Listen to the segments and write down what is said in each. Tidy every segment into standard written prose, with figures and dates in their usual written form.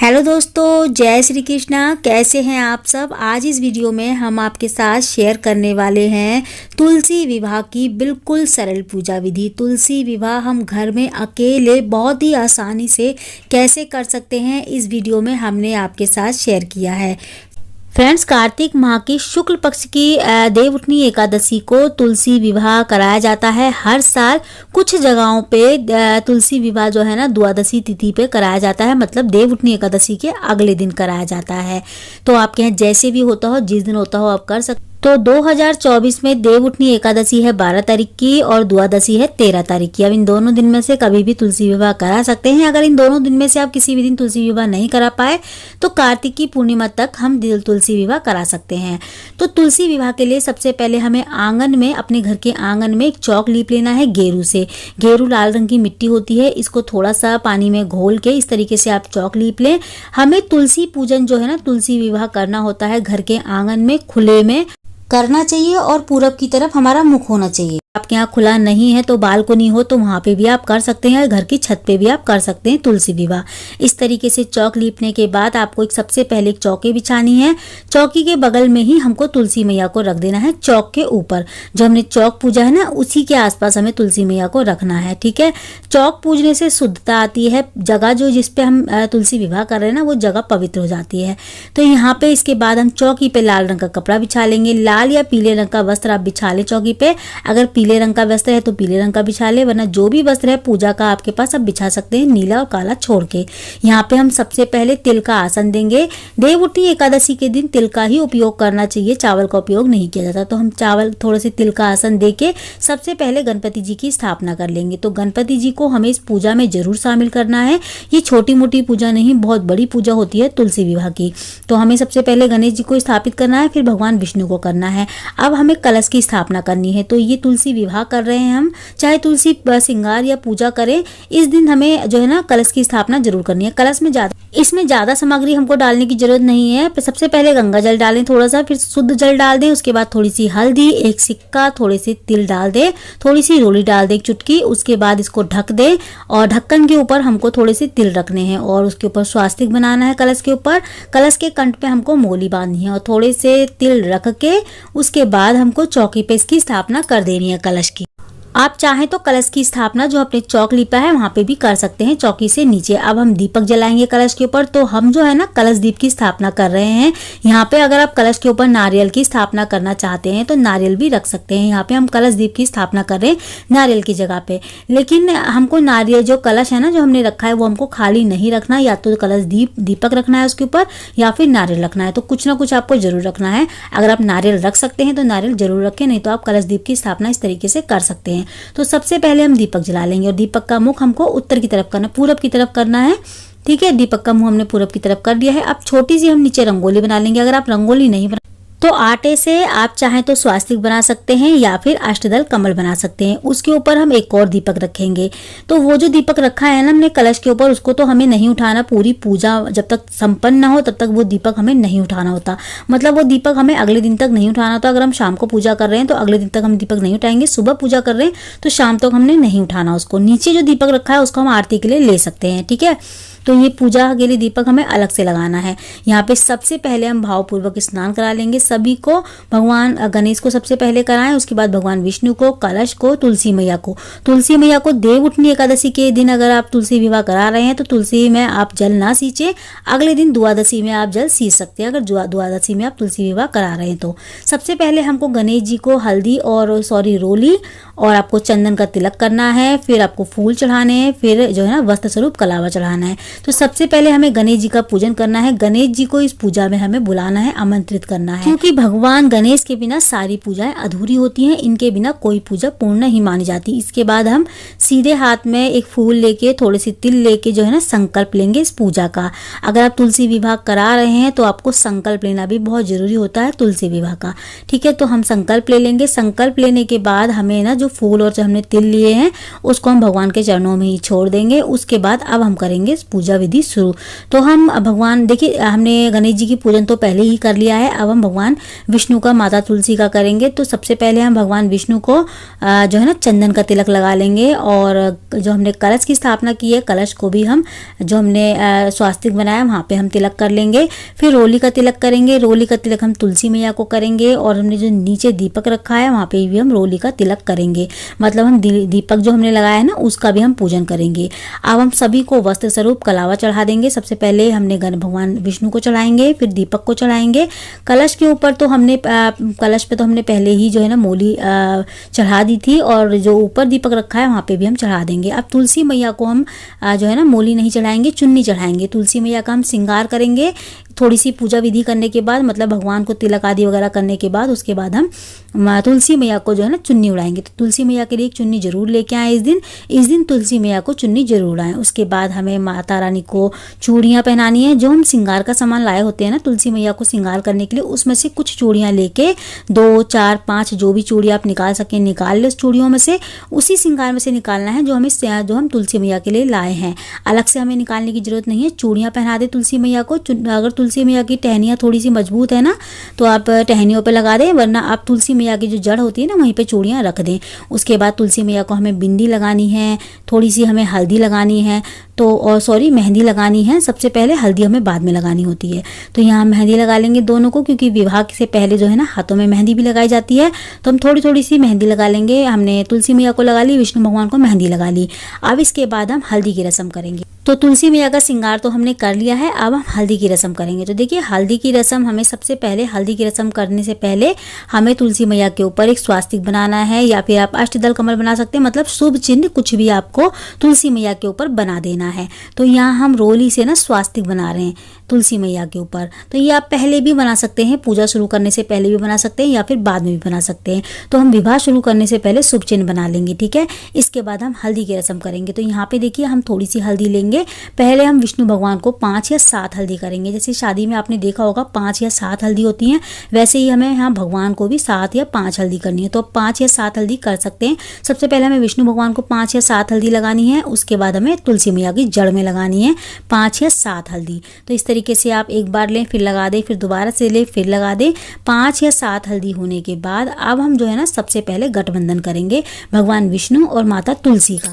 Hello दोस्तों, जय श्री कृष्णा। कैसे हैं आप सब। आज इस वीडियो में हम आपके साथ शेयर करने वाले हैं तुलसी विवाह की बिल्कुल सरल पूजा विधि। तुलसी विवाह हम घर में अकेले बहुत ही आसानी से कैसे कर सकते हैं, इस वीडियो में हमने आपके साथ शेयर किया है। फ्रेंड्स, कार्तिक माह की शुक्ल पक्ष की देवउठनी एकादशी को तुलसी विवाह कराया जाता है। हर साल कुछ जगहों पे तुलसी विवाह जो है ना द्वादशी तिथि पे कराया जाता है, मतलब देवउठनी एकादशी के अगले दिन कराया जाता है। तो आपके यहाँ जैसे भी होता हो, जिस दिन होता हो आप कर सकते। तो 2024 में देवउठनी एकादशी है 12 तारीख की और द्वादशी है 13 तारीख की। अब इन दोनों दिन में से कभी भी तुलसी विवाह करा सकते हैं। अगर इन दोनों दिन में से आप किसी भी दिन तुलसी विवाह नहीं करा पाए तो कार्तिक की पूर्णिमा तक हम तुलसी विवाह करा सकते हैं। तो तुलसी विवाह के लिए सबसे पहले हमें आंगन में, अपने घर के आंगन में एक चौक लीप लेना है गेरू से। गेरू लाल रंग की मिट्टी होती है, इसको थोड़ा सा पानी में घोल के इस तरीके से आप चौक लीप लें। हमें तुलसी पूजन जो है ना, तुलसी विवाह करना होता है घर के आंगन में, खुले में करना चाहिए और पूरब की तरफ हमारा मुख होना चाहिए। आपके यहाँ खुला नहीं है तो बालकनी हो तो वहाँ पे भी आप कर सकते हैं, घर की छत पे भी आप कर सकते हैं तुलसी विवाह। इस तरीके से चौक लीपने के बाद आपको सबसे पहले एक चौकी बिछानी है। चौकी के बगल में ही हमको तुलसी मैया को रख देना है। चौक के ऊपर जो हमने चौक पूजा है ना, उसी के आसपास हमें तुलसी मैया को रखना है। ठीक है, चौक पूजने से शुद्धता आती है। जगह जो जिसपे हम तुलसी विवाह कर रहे हैं ना, वो जगह पवित्र हो जाती है। तो यहाँ पे इसके बाद हम चौकी पे लाल रंग का कपड़ा बिछा लेंगे। लाल या पीले रंग का वस्त्र आप बिछा लें चौकी पे। अगर पीले रंग का वस्त्र है तो पीले रंग का बिछा ले, वरना जो भी वस्त्र है पूजा का आपके पास आप बिछा सकते हैं, नीला और काला छोड़ के। यहाँ पे हम सबसे पहले तिल का आसन देंगे। देवउठनी एकादशी के दिन तिल का ही उपयोग करना चाहिए, चावल का उपयोग नहीं किया जाता। तो हम चावल थोड़े से तिल का आसन दे के सबसे पहले गणपति जी की स्थापना कर लेंगे। तो गणपति जी को हमें इस पूजा में जरूर शामिल करना है। ये छोटी मोटी पूजा नहीं, बहुत बड़ी पूजा होती है तुलसी विवाह की। तो हमें सबसे पहले गणेश जी को स्थापित करना है, फिर भगवान विष्णु को करना है। अब हमें कलश की स्थापना करनी है। तो ये तुलसी विवाह कर रहे हैं हम, चाहे तुलसी श्रृंगार या पूजा करें, इस दिन हमें जो है ना कलश की स्थापना जरूर करनी है। कलश में इसमें ज्यादा सामग्री हमको डालने की जरूरत नहीं है। सबसे पहले गंगा जल डालें थोड़ा सा, फिर शुद्ध जल डाल दें। उसके बाद थोड़ी सी हल्दी, एक सिक्का, थोड़े से तिल डाल दें, थोड़ी सी रोली डाल दें, एक चुटकी। उसके बाद इसको ढक दें और ढक्कन के ऊपर हमको थोड़े से तिल रखने हैं और उसके ऊपर स्वास्तिक बनाना है कलश के ऊपर। कलश के कंठ पे हमको मोली बांधनी है और थोड़े से तिल रख के उसके बाद हमको चौकी पे इसकी स्थापना कर देनी है कलश की। आप चाहें तो कलश की स्थापना जो अपने चौक लिपा है वहां पे भी कर सकते हैं, चौकी से नीचे। अब हम दीपक जलाएंगे कलश के ऊपर। तो हम जो है ना कलश दीप की स्थापना कर रहे हैं। यहाँ पे अगर आप कलश के ऊपर नारियल की स्थापना करना चाहते हैं तो नारियल भी रख सकते हैं। यहाँ पे हम कलश दीप की स्थापना कर रहे हैं नारियल की जगह पे, लेकिन हमको नारियल जो कलश है ना जो हमने रखा है वो हमको खाली नहीं रखना। या तो कलश दीपक रखना है उसके ऊपर या फिर नारियल रखना है। तो कुछ ना कुछ आपको जरूर रखना है। अगर आप नारियल रख सकते हैं तो नारियल जरूर रखें, नहीं तो आप कलश दीप की स्थापना इस तरीके से कर सकते हैं। तो सबसे पहले हम दीपक जला लेंगे और दीपक का मुख हमको उत्तर की तरफ करना, पूरब की तरफ करना है। ठीक है, दीपक का मुंह हमने पूरब की तरफ कर दिया है। अब छोटी सी हम नीचे रंगोली बना लेंगे। अगर आप रंगोली नहीं बना तो आटे से आप चाहें तो स्वास्तिक बना सकते हैं या फिर अष्टदल कमल बना सकते हैं। उसके ऊपर हम एक और दीपक रखेंगे। तो वो जो दीपक रखा है ना हमने कलश के ऊपर, उसको तो हमें नहीं उठाना। पूरी पूजा जब तक संपन्न ना हो तब तक वो दीपक हमें नहीं उठाना होता। मतलब वो दीपक हमें अगले दिन तक नहीं उठाना होता। अगर हम शाम को पूजा कर रहे हैं तो अगले दिन तक हम दीपक नहीं उठाएंगे। सुबह पूजा कर रहे हैं तो शाम तक हमने नहीं उठाना उसको। नीचे जो दीपक रखा है उसको हम आरती के लिए ले सकते हैं। ठीक है, तो ये पूजा के लिए दीपक हमें अलग से लगाना है। यहाँ पे सबसे पहले हम भावपूर्वक स्नान करा लेंगे सभी को। भगवान गणेश को सबसे पहले कराएं, उसके बाद भगवान विष्णु को, कलश को, तुलसी मैया को। तुलसी मैया को देवउठनी एकादशी के दिन अगर आप तुलसी विवाह करा रहे हैं तो तुलसी में आप जल ना सींचे, अगले दिन द्वादशी में आप जल सींच सकते हैं अगर द्वादशी में आप तुलसी विवाह करा रहे हैं तो। सबसे पहले हमको गणेश जी को हल्दी और रोली और आपको चंदन का तिलक करना है, फिर आपको फूल चढ़ाने हैं, फिर जो है ना वस्त्र स्वरूप कलावा चढ़ाना है। तो सबसे पहले हमें गणेश जी का पूजन करना है। गणेश जी को इस पूजा में हमें बुलाना है, आमंत्रित करना है, क्योंकि भगवान गणेश के बिना सारी पूजाएं अधूरी होती हैं। इनके बिना कोई पूजा पूर्ण नहीं मानी जाती। इसके बाद हम सीधे हाथ में एक फूल लेके, थोड़े से तिल लेके जो है ना संकल्प लेंगे इस पूजा का। अगर आप तुलसी विवाह करा रहे हैं तो आपको संकल्प लेना भी बहुत जरूरी होता है तुलसी विवाह का। ठीक है, तो हम संकल्प ले लेंगे। संकल्प लेने के बाद हमें ना जो फूल और जो हमने तिल लिए हैं उसको हम भगवान के चरणों में ही छोड़ देंगे। उसके बाद अब हम करेंगे इस पूजा पूजा विधि शुरू। तो हम भगवान, देखिए हमने गणेश जी की पूजन तो पहले ही कर लिया है, अब हम भगवान विष्णु का, माता तुलसी का करेंगे। तो सबसे पहले हम भगवान विष्णु को जो है ना चंदन का तिलक लगा लेंगे, और जो हमने कलश की स्थापना की है, कलश को भी हम, जो हमने स्वास्तिक बनाया वहाँ पे हम तिलक कर लेंगे। फिर रोली का तिलक करेंगे, रोली का तिलक हम तुलसी मैया को करेंगे, और हमने जो नीचे दीपक रखा है वहाँ पे भी हम रोली का तिलक करेंगे, मतलब हम दीपक जो हमने लगाया है ना उसका भी हम पूजन करेंगे। अब हम सभी को वस्त्र स्वरूप कलावा चढ़ा देंगे। सबसे पहले हमने भगवान विष्णु को चढ़ाएंगे, फिर दीपक को चढ़ाएंगे। कलश के ऊपर तो हमने कलश पे तो हमने पहले ही जो है ना मूली चढ़ा दी थी, और जो ऊपर दीपक रखा है वहाँ पे भी हम चढ़ा देंगे। अब तुलसी मैया को हम जो है ना मूली नहीं चढ़ाएंगे, चुन्नी चढ़ाएंगे। तुलसी मैया का हम श्रृंगार करेंगे थोड़ी सी पूजा विधि करने के बाद, मतलब भगवान को तिलक आदि वगैरह करने के बाद, उसके बाद हम तुलसी मैया को जो है ना चुन्नी उड़ाएंगे। तो तुलसी मैया के लिए एक चुन्नी जरूर लेके आए इस दिन तुलसी मैया को चुन्नी जरूर उड़ाएं। उसके बाद हमें माता रानी को चूड़ियाँ पहनानी है। जो हम श्रृंगार का सामान लाए होते हैं ना तुलसी मैया को श्रृंगार करने के लिए, उसमें से कुछ चूड़ियाँ लेके 2, 4, 5 जो भी चूड़ियाँ आप निकाल सकें निकाल ले। उस चूड़ियों में से, उसी श्रृंगार में से निकालना है जो हम तुलसी मैया के लिए लाए हैं। अलग से हमें निकालने की जरूरत नहीं है। चूड़ियाँ पहना दे तुलसी मैया को। अगर तुलसी मैया की टहनियाँ थोड़ी सी मजबूत है ना तो आप टहनियों पे लगा दें, वरना आप तुलसी मैया की जो जड़ होती है ना वहीं पे चूड़ियाँ रख दें। उसके बाद तुलसी मैया को हमें बिंदी लगानी है, थोड़ी सी हमें हल्दी लगानी है, तो और सॉरी मेहंदी लगानी है। सबसे पहले हल्दी हमें बाद में लगानी होती है। तो यहाँ मेहंदी लगा लेंगे दोनों को, क्योंकि विवाह से पहले जो है ना हाथों में मेहंदी भी लगाई जाती है। तो हम थोड़ी थोड़ी सी मेहंदी लगा लेंगे। हमने तुलसी मैया को लगा ली, विष्णु भगवान को मेहंदी लगा ली। अब इसके बाद हम हल्दी की रस्म करेंगे। तो तुलसी मैया का श्रृंगार तो हमने कर लिया है, अब हम हल्दी की रस्म करेंगे। तो देखिए हल्दी की रस्म, हमें सबसे पहले हल्दी की रस्म करने से पहले हमें तुलसी मैया के ऊपर एक स्वास्तिक बनाना है, या फिर आप अष्टदल कमल बना सकते हैं, मतलब शुभ चिन्ह कुछ भी आपको तुलसी मैया के ऊपर बना देना है। तो यहाँ हम रोली से ना स्वास्तिक बना रहे हैं तुलसी मैया के ऊपर। तो ये आप पहले भी बना सकते हैं, पूजा शुरू करने से पहले भी बना सकते हैं, या फिर बाद में भी बना सकते हैं। तो हम विवाह शुरू करने से पहले शुभ चिन्ह बना लेंगे, ठीक है। इसके बाद हम हल्दी की रस्म करेंगे। तो यहाँ पे देखिए हम थोड़ी सी हल्दी लेंगे। पहले हम विष्णु भगवान को 5 या 7 हल्दी करेंगे। जैसे शादी में आपने देखा होगा 5 या 7 हल्दी होती हैं, वैसे ही हमें यहाँ भगवान को भी 7 या 5 हल्दी करनी है। तो 5 या 7 हल्दी कर सकते हैं। सबसे पहले हमें विष्णु भगवान को 5 या 7 हल्दी लगानी है, उसके बाद हमें तुलसी मैया की जड़ में लगानी है 5 या 7 हल्दी। तो इस तरीके से आप एक बार लें, फिर लगा दें, फिर दोबारा से लें, फिर लगा दें। 5 या 7 हल्दी होने के बाद अब हम जो है ना सबसे पहले गठबंधन करेंगे भगवान विष्णु और माता तुलसी का।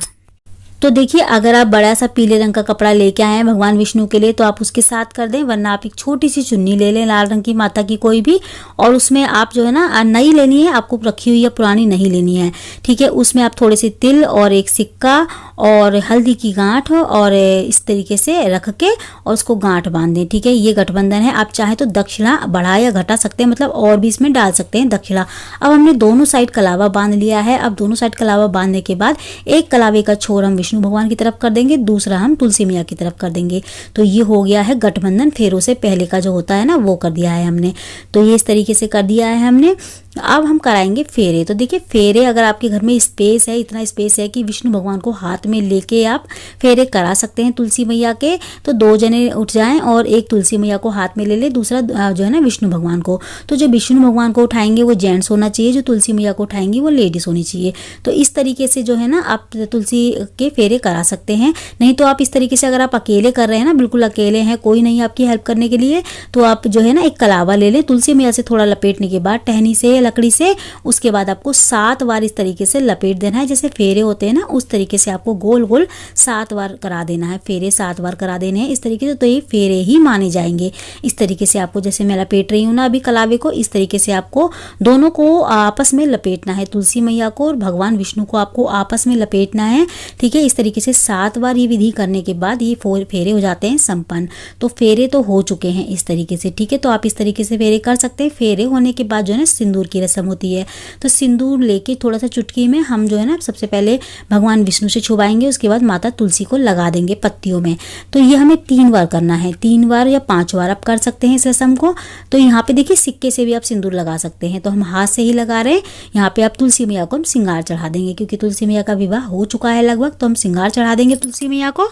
तो देखिए अगर आप बड़ा सा पीले रंग का कपड़ा लेके आए हैं भगवान विष्णु के लिए तो आप उसके साथ कर दें, वरना आप एक छोटी सी चुन्नी ले लें लाल रंग की माता की कोई भी, और उसमें आप जो है ना नई लेनी है, आपको रखी हुई या पुरानी नहीं लेनी है, ठीक है। उसमें आप थोड़े से तिल और एक सिक्का और हल्दी की गांठ और इस तरीके से रख के और उसको गांठ बांध दें, ठीक है। ये गठबंधन है। आप चाहे तो दक्षिणा बढ़ा या घटा सकते हैं, मतलब और भी इसमें डाल सकते हैं दक्षिणा। अब हमने दोनों साइड कलावा बांध लिया है। अब दोनों साइड कलावा बांधने के बाद एक कलावे का छोर हम विष्णु भगवान की तरफ कर देंगे, दूसरा हम तुलसी मैया की तरफ कर देंगे। तो ये हो गया है गठबंधन। फेरों से पहले का जो होता है ना वो कर दिया है हमने। तो ये इस तरीके से कर दिया है हमने। अब हम कराएंगे फेरे। तो देखिए फेरे, अगर आपके घर में स्पेस है, इतना स्पेस है कि विष्णु भगवान को हाथ में लेके आप फेरे करा सकते हैं तुलसी मैया के, तो 2 जने उठ जाएं और एक तुलसी मैया को हाथ में ले ले, दूसरा जो है ना विष्णु भगवान को। तो जो विष्णु भगवान को उठाएंगे वो जेंट्स होना चाहिए, जो तुलसी मैया को उठाएंगी वो लेडीज होनी चाहिए। तो इस तरीके से जो है ना आप तुलसी के फेरे करा सकते हैं। नहीं तो आप इस तरीके से, अगर आप अकेले कर रहे हैं ना, बिल्कुल अकेले हैं, कोई नहीं आपकी हेल्प करने के लिए, तो आप जो है ना एक कलावा ले लें, तुलसी मैया से थोड़ा लपेटने के बाद टहनी से लकड़ी से, उसके बाद आपको 7 बार इस तरीके से लपेट देना है। जैसे फेरे होते हैं ना उस तरीके से आपको गोल गोल 7 बार करा देना है। फेरे 7 बार करा देने हैं इस तरीके से, तो ये फेरे ही माने जाएंगे। इस तरीके से आपको, जैसे मैं लपेट रही हूँ ना अभी कलावे को, इस तरीके से आपको दोनों को आपस में लपेटना है। तुलसी मैया को और भगवान विष्णु को आपको आपस में लपेटना है, ठीक है। इस तरीके से 7 बार ये विधि करने के बाद ये फेरे हो जाते हैं संपन्न। तो फेरे तो हो चुके हैं इस तरीके से, ठीक है। तो आप इस तरीके से फेरे कर सकते हैं। फेरे होने के बाद जो है ना सिंदूर की रस्म होती है। तो सिंदूर लेके थोड़ा सा चुटकी में हम जो है ना सबसे पहले भगवान विष्णु से छुपाएंगे, उसके बाद माता तुलसी को लगा देंगे पत्तियों में। तो ये हमें 3 बार करना है, 3 बार या 5 बार आप कर सकते हैं इस रस्म को। तो यहाँ पे देखिए सिक्के से भी आप सिंदूर लगा सकते हैं। तो हम हाथ से ही लगा रहे हैं। यहाँ पे आप तुलसी मैया को हम श्रृंगार चढ़ा देंगे, क्योंकि तुलसी मैया का विवाह हो चुका है लगभग, तो हम श्रृंगार चढ़ा देंगे तुलसी मैया को।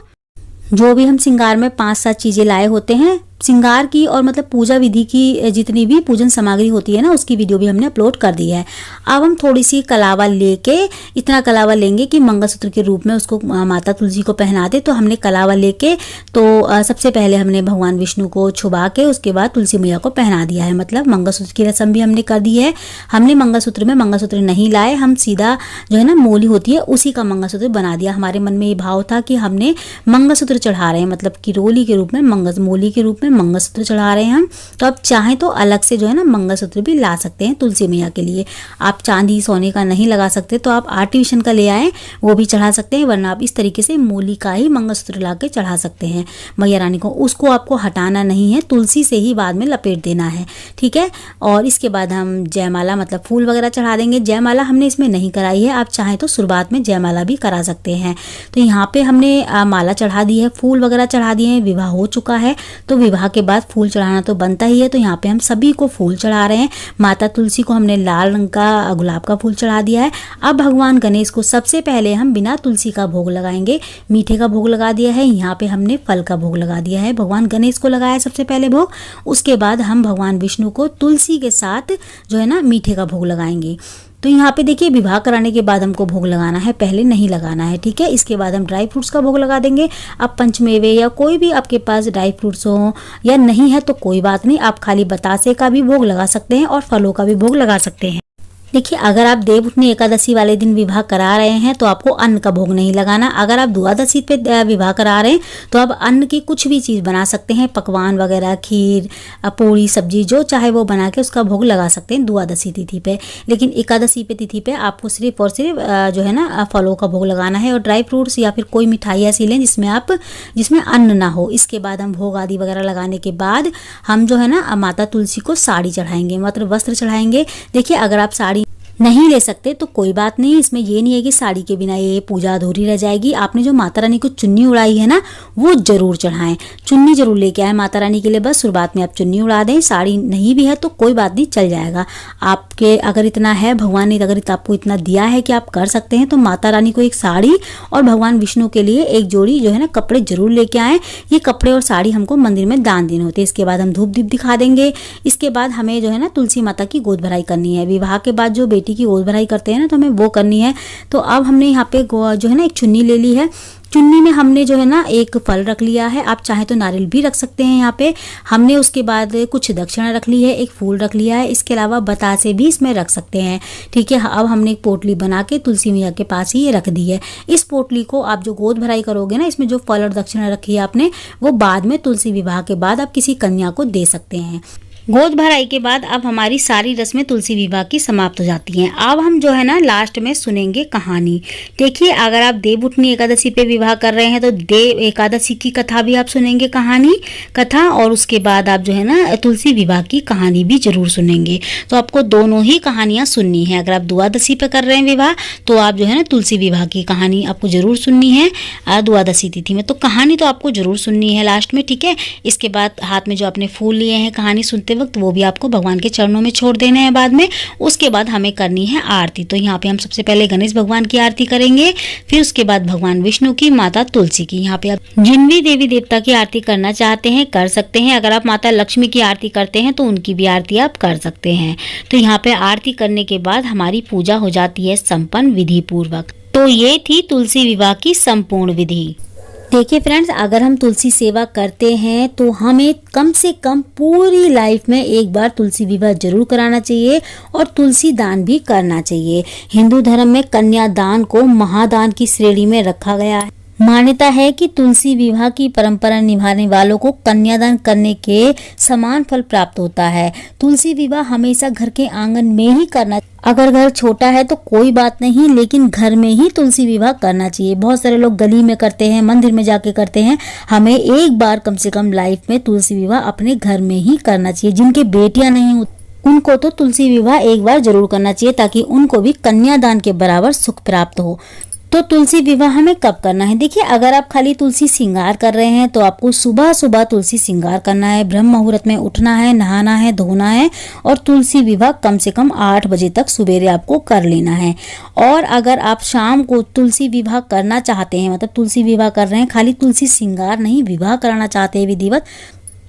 जो भी हम श्रृंगार में 5-7 चीजें लाए होते हैं श्रृंगार की और मतलब पूजा विधि की जितनी भी पूजन सामग्री होती है ना, उसकी वीडियो भी हमने अपलोड कर दी है। अब हम थोड़ी सी कलावा लेके, इतना कलावा लेंगे कि मंगलसूत्र के रूप में उसको माता तुलसी को पहना दे। तो हमने कलावा लेके तो सबसे पहले हमने भगवान विष्णु को छुबा के उसके बाद तुलसी मैया को पहना दिया है। मतलब मंगलसूत्र की रस्म भी हमने कर दी है। हमने मंगलसूत्र में मंगलसूत्र नहीं लाए, हम सीधा जो है ना मोली होती है उसी का मंगलसूत्र बना दिया। हमारे मन में ये भाव था कि हमने मंगलसूत्र चढ़ा रहे हैं, मतलब किरोली के रूप में मोली के रूप में मंगलसूत्र चढ़ा रहे हैं हम। तो आप चाहें तो अलग से जो है ना मंगलसूत्र भी ला सकते हैं तुलसी मैया के लिए। आप चांदी सोने का नहीं लगा सकते तो आप आर्टिफिशियल का ले आए, वो भी चढ़ा सकते हैं, वरना आप इस तरीके से मोली का ही मंगलसूत्र ला के चढ़ा सकते हैं मैया रानी को। उसको आपको हटाना नहीं है, तुलसी से ही बाद में लपेट देना है, ठीक है। और इसके बाद हम जयमाला मतलब फूल वगैरह चढ़ा देंगे। जयमाला हमने इसमें नहीं कराई है, आप चाहें तो शुरुआत में जयमाला भी करा सकते हैं। तो यहाँ पे हमने माला चढ़ा दी है, फूल वगैरह चढ़ा दिए हैं, विवाह हो चुका है। तो विवाह के बाद फूल चढ़ाना तो बनता ही है। तो यहाँ पे हम सभी को फूल चढ़ा रहे हैं। माता तुलसी को हमने लाल रंग का गुलाब का फूल चढ़ा दिया है। अब भगवान गणेश को सबसे पहले हम बिना तुलसी का भोग लगाएंगे। मीठे का भोग लगा दिया है, यहाँ पे हमने फल का भोग लगा दिया है। भगवान गणेश को लगाया सबसे पहले भोग, उसके बाद हम भगवान विष्णु को तुलसी के साथ जो है ना मीठे का भोग लगाएंगे। तो यहाँ पे देखिए विवाह कराने के बाद हमको भोग लगाना है, पहले नहीं लगाना है, ठीक है। इसके बाद हम ड्राई फ्रूट्स का भोग लगा देंगे। अब पंचमेवे या कोई भी आपके पास ड्राई फ्रूट्स हो या नहीं है तो कोई बात नहीं, आप खाली बतासे का भी भोग लगा सकते हैं और फलों का भी भोग लगा सकते हैं। देखिए अगर आप देवउठनी एकादशी वाले दिन विवाह करा रहे हैं तो आपको अन्न का भोग नहीं लगाना। अगर आप द्वादशी पे विवाह करा रहे हैं तो आप अन्न की कुछ भी चीज़ बना सकते हैं, पकवान वगैरह, खीर, पूरी, सब्जी, जो चाहे वो बना के उसका भोग लगा सकते हैं द्वादशी तिथि पे। लेकिन एकादशी पे तिथि पे आपको सिर्फ और सिर्फ जो है ना फलों का भोग लगाना है और ड्राई फ्रूट्स या फिर कोई मिठाई ऐसी लें जिसमें अन्न ना हो। इसके बाद हम भोग आदि वगैरह लगाने के बाद हम जो है ना माता तुलसी को साड़ी चढ़ाएंगे, मतलब वस्त्र चढ़ाएंगे। देखिए अगर आप साड़ी नहीं ले सकते तो कोई बात नहीं, इसमें ये नहीं है कि साड़ी के बिना ये पूजा अधूरी रह जाएगी। आपने जो माता रानी को चुन्नी उड़ाई है ना वो जरूर चढ़ाएं, चुन्नी जरूर लेके आए माता रानी के लिए। बस शुरुआत में आप चुन्नी उड़ा दें, साड़ी नहीं भी है तो कोई बात नहीं, चल जाएगा। आपके अगर इतना है, भगवान ने अगर आपको इतना दिया है कि आप कर सकते हैं तो माता रानी को एक साड़ी और भगवान विष्णु के लिए एक जोड़ी जो है ना कपड़े जरूर लेके आए। ये कपड़े और साड़ी हमको मंदिर में दान देने होते हैं। इसके बाद हम धूप दीप दिखा देंगे। इसके बाद हमें जो है ना तुलसी माता की गोद भराई करनी है। विवाह के बाद जो की गोद भराई करते हैं ना तो हमें वो करनी है। तो अब हमने यहाँ पे जो है ना एक चुन्नी ले ली है। चुन्नी में हमने जो है ना एक फल रख लिया है, आप चाहे तो नारियल भी रख सकते हैं यहाँ पे। हमने उसके बाद कुछ दक्षिणा रख ली है, एक फूल रख लिया है। इसके अलावा बतासे भी इसमें रख सकते हैं, ठीक है। अब हमने एक पोटली बना के तुलसी मैया के पास ही ये रख दी है। इस पोटली को आप जो गोद भराई करोगे ना, इसमें जो फल और दक्षिणा रखी है आपने, वो बाद में तुलसी विवाह के बाद आप किसी कन्या को दे सकते हैं। गोद भराई के बाद अब हमारी सारी रस्में तुलसी विवाह की समाप्त हो जाती हैं। अब हम जो है ना लास्ट में सुनेंगे कहानी। देखिए अगर आप देवउठनी एकादशी पे विवाह कर रहे हैं तो देव एकादशी की कथा भी आप सुनेंगे, कथा, और उसके बाद आप जो है ना तुलसी विवाह की कहानी भी जरूर सुनेंगे। तो आपको दोनों ही कहानियां सुननी है। अगर आप द्वादशी पे कर रहे हैं विवाह तो आप जो है ना तुलसी विवाह की कहानी आपको जरूर सुननी है द्वादशी तिथि में। तो कहानी तो आपको जरूर सुननी है लास्ट में, ठीक है। इसके बाद हाथ में जो आपने फूल लिए हैं कहानी सुनते वक्त, वो भी आपको भगवान के चरणों में छोड़ देने हैं बाद में। उसके बाद हमें करनी है आरती। तो यहाँ पे हम सबसे पहले गणेश भगवान की आरती करेंगे, फिर उसके बाद भगवान विष्णु की, माता तुलसी की। यहाँ पे आप जिन भी देवी देवता की आरती करना चाहते हैं कर सकते हैं। अगर आप माता लक्ष्मी की आरती करते हैं तो उनकी भी आरती आप कर सकते हैं। तो यहाँ पे आरती करने के बाद हमारी पूजा हो जाती है संपन्न विधि पूर्वक। तो ये थी तुलसी विवाह की संपूर्ण विधि। देखिए फ्रेंड्स, अगर हम तुलसी सेवा करते हैं तो हमें कम से कम पूरी लाइफ में एक बार तुलसी विवाह जरूर कराना चाहिए और तुलसी दान भी करना चाहिए। हिंदू धर्म में कन्या दान को महादान की श्रेणी में रखा गया है। मान्यता है कि तुलसी विवाह की परंपरा निभाने वालों को कन्यादान करने के समान फल प्राप्त होता है। तुलसी विवाह हमेशा घर के आंगन में ही करना। अगर घर छोटा है तो कोई बात नहीं, लेकिन घर में ही तुलसी विवाह करना चाहिए। बहुत सारे लोग गली में करते हैं, मंदिर में जाके करते हैं। हमें एक बार कम से कम लाइफ में तुलसी विवाह अपने घर में ही करना चाहिए। जिनके बेटियां नहीं उनको तो तुलसी विवाह एक बार जरूर करना चाहिए ताकि उनको भी कन्यादान के बराबर सुख प्राप्त हो। तो तुलसी विवाह हमें कब करना है? देखिए अगर आप खाली तुलसी श्रृंगार कर रहे हैं तो आपको सुबह सुबह तुलसी श्रृंगार करना है, ब्रह्म मुहूर्त में उठना है, नहाना है, धोना है और तुलसी विवाह कम से कम 8 बजे तक सुबेरे आपको कर लेना है। और अगर आप शाम को तुलसी विवाह करना चाहते हैं, मतलब तुलसी विवाह कर रहे हैं, खाली तुलसी श्रृंगार नहीं विवाह कराना चाहते हैं विधिवत,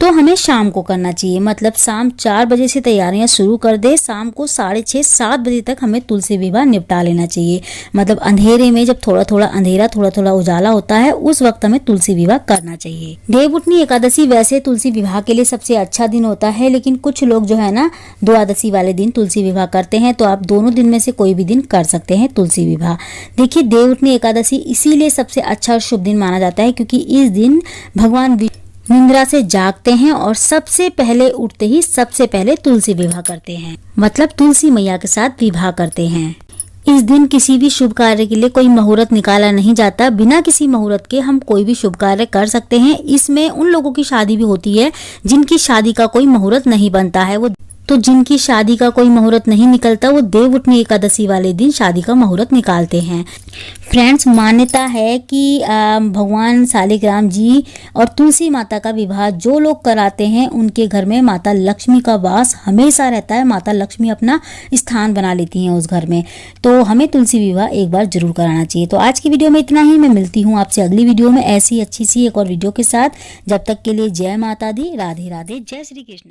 तो हमें शाम को करना चाहिए, मतलब शाम 4 बजे से तैयारियां शुरू कर दे, शाम को 6:30-7 बजे तक हमें तुलसी विवाह निपटा लेना चाहिए। मतलब अंधेरे में जब थोड़ा थोड़ा अंधेरा थोड़ा थोड़ा उजाला होता है उस वक्त हमें तुलसी विवाह करना चाहिए। देवउठनी एकादशी वैसे तुलसी विवाह के लिए सबसे अच्छा दिन होता है, लेकिन कुछ लोग जो है ना द्वादशी वाले दिन तुलसी विवाह करते हैं, तो आप दोनों दिन में से कोई भी दिन कर सकते हैं तुलसी विवाह। देखिए, देवउठनी एकादशी इसीलिए सबसे अच्छा और शुभ दिन माना जाता है क्योंकि इस दिन भगवान निंद्रा से जागते हैं और सबसे पहले उठते ही सबसे पहले तुलसी विवाह करते हैं, मतलब तुलसी मैया के साथ विवाह करते हैं। इस दिन किसी भी शुभ कार्य के लिए कोई मुहूर्त निकाला नहीं जाता, बिना किसी मुहूर्त के हम कोई भी शुभ कार्य कर सकते हैं। इसमें उन लोगों की शादी भी होती है जिनकी शादी का कोई मुहूर्त नहीं बनता है, वो तो जिनकी शादी का कोई मुहूर्त नहीं निकलता वो देवउठनी एकादशी वाले दिन शादी का मुहूर्त निकालते हैं। फ्रेंड्स, मान्यता है कि भगवान शालिग्राम जी और तुलसी माता का विवाह जो लोग कराते हैं उनके घर में माता लक्ष्मी का वास हमेशा रहता है, माता लक्ष्मी अपना स्थान बना लेती हैं उस घर में। तो हमें तुलसी विवाह एक बार जरूर कराना चाहिए। तो आज की वीडियो में इतना ही, मैं मिलती हूँ आपसे अगली वीडियो में ऐसी अच्छी सी एक और वीडियो के साथ। जब तक के लिए जय माता दी, राधे राधे, जय श्री कृष्ण।